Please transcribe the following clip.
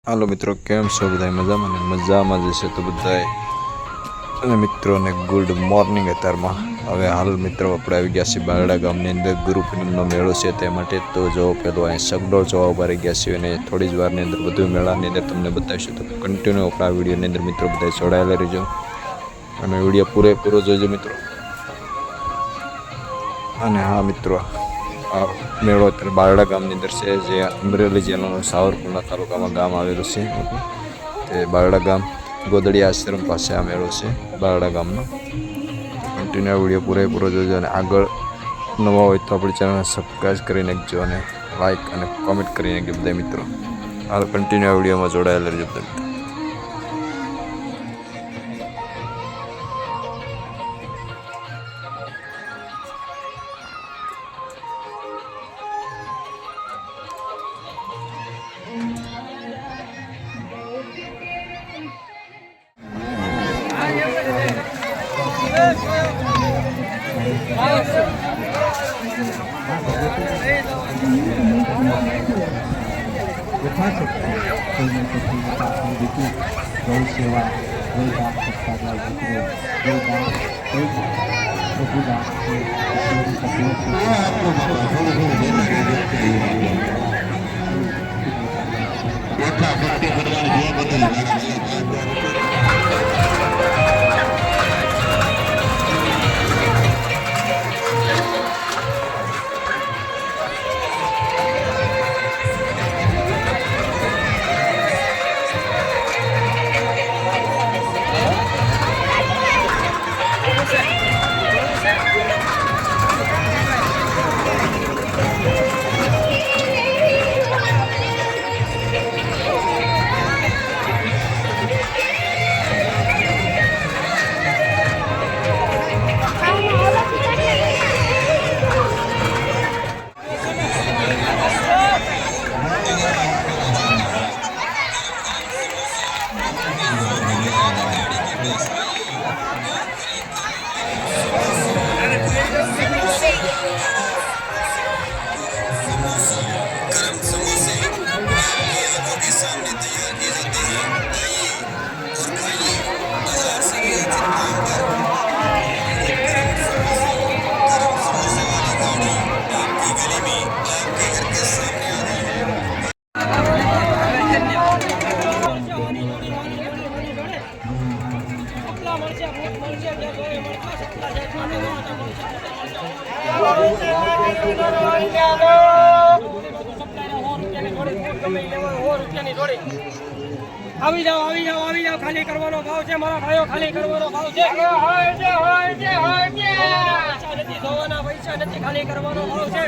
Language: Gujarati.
હાલો મિત્રો, કેમ છો બધા? મજામાં ને? મજામાં જ છે તો બધાય. અને મિત્રોને ગુડ મોર્નિંગ. અત્યારમાં હવે હાલ મિત્રો આપણે આવી ગયા છીએ બારડા ગામની અંદર ગુરુ પૂનમનો મેળો છે તે માટે. તો જો પેલો અહીં સગડોળ જોવા ઉભા રહી ગયા છીએ અને થોડી જ વારની અંદર બધું મેળાની અંદર તમને બતાવીશું. તો કન્ટિન્યુ આપણા વિડીયોની અંદર મિત્રો બધા જોડાયેલા રહીજો અને વિડીયો પૂરેપૂરો જોજો મિત્રો. અને હા મિત્રો, આ મેળો અત્યારે બારડા ગામની અંદર છે, જે અમરેલી જિલ્લાનો સાવરકુંડલા તાલુકામાં ગામ આવેલું છે. તે બારડા ગામ ગોદડી આશ્રમ પાસે આ મેળો છે બારડા ગામનો. કન્ટિન્યુ વિડીયો પૂરેપૂરો જોજો અને આગળ નવા હોય તો આપણી ચેનલને સબસ્ક્રાઈબ કરી નાખજો અને લાઈક અને કોમેન્ટ કરી નાખજો બધા મિત્રો. હાલ કન્ટિન્યુ વિડીયોમાં જોડાયેલા રહેજો બધા મિત્રો. गौ सेवा गौदान करता આવી જાઓ ખાલી કરવાનો ભાવ છે મારા ભાઈઓ, ખાલી કરવાનો ભાવ છે. પૈસા નથી ધોવાના, પૈસા નથી, ખાલી કરવાનો ભાવ છે.